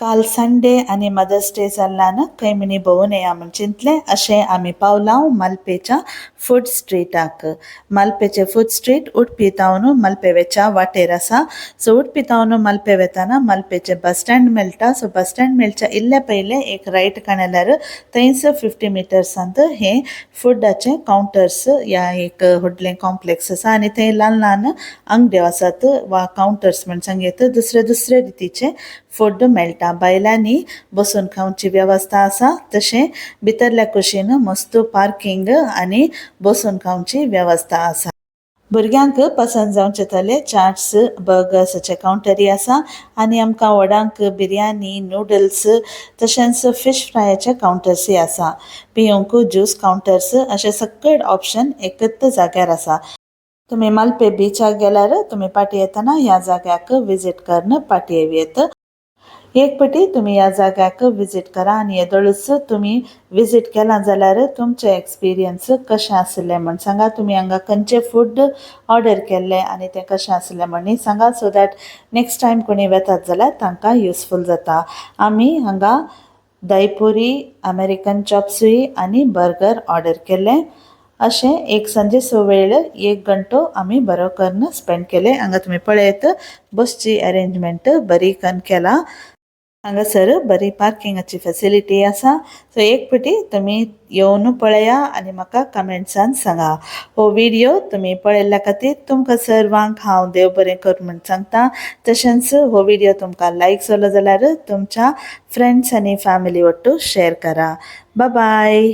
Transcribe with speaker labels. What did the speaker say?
Speaker 1: काल संडे आणि mother's day जाल्ल्यान खंय मिनी भोंवून येया म्हूण चिंतलें अशें आमी पावलां मलपेच्या फूड स्ट्रीटाक. मलपेचे फूड स्ट्रीट उडपी तावन मलपे वेच्या वाटेर आसा. सो उडपी तावन मलपे वेताना मलपेचे बस स्टँड मेळटा. सो बस स्टँड मेळच्या इल्ले पयले एक रायट काडल्यार थंयच 50 मिटर्सांत हे फुडाचे कावंटर्स या एक व्हडलें कॉम्प्लेक्स आसा आनी थंय ल्हान ल्हान अंगड्यो आसात वा कावंटर्स म्हण सांगेत दुसरे दुसरे रितीचे फूड मेळटा. बायलांनी बसून खावची वेवस्था आसा तशें भितरल्या कुशीन मस्त पार्किंग आनी बसून खावची वेवस्था आसा. भुरग्यांक पसंद जावचे तले चाट्स बर्गर्साचे कावंटरी आसा आनी आमकां व्हडांक बिरयानी नूडल्स तशेंच फिश फ्रायाचे कावंटर्सूय आसा. पिवंक ज्यूस कावंटर्स अशे सकयल ऑप्शन एकच जाग्यार आसा. तुमी मलपे बीचाक गेल्यार तुमी पाटी येतना ह्या जाग्याक विजीट करून पाटी येवयेत. एक पटी तुमी ह्या जाग्याक विजीट करा आनी येदोळूच तुमी विजीट केलां जाल्यार तुमचे एक्सपिरियन्स कशें आसलें म्हण सांगा. तुमी हांगा खंयचें फूड ऑर्डर केल्लें आनी तें कशें आसलें म्हणून सांगा. सो दॅट नेक्स्ट टायम कोणी वेतात जाल्यार तांकां युजफूल जाता. आमी हांगा दहीपुरी अमेरिकन चॉप्सूय आनी बर्गर ऑर्डर केलें. अशें एक सांजे वेळ 1 घंटो आमी बरो करून स्पेंड केले. हांगा तुमी पळयत बसची अरेंजमेंट बरी करून केला. हांगासर बरी पार्किंगाची फॅसिलिटी आसा. सो एक पटी तुमी येवन पळया आनी म्हाका कमेंट्सान सांगा. हो व्हिडिओ तुमी पळयल्ल्या खातीर तुमकां सर्वांक हांव देव बरें कर म्हूण सांगता. तशेंच हो व्हिडिओ तुमकां लायक जालो जाल्यार तुमच्या फ्रेंड्स आनी फॅमिली वट्टू शेअर करा. Bye bye.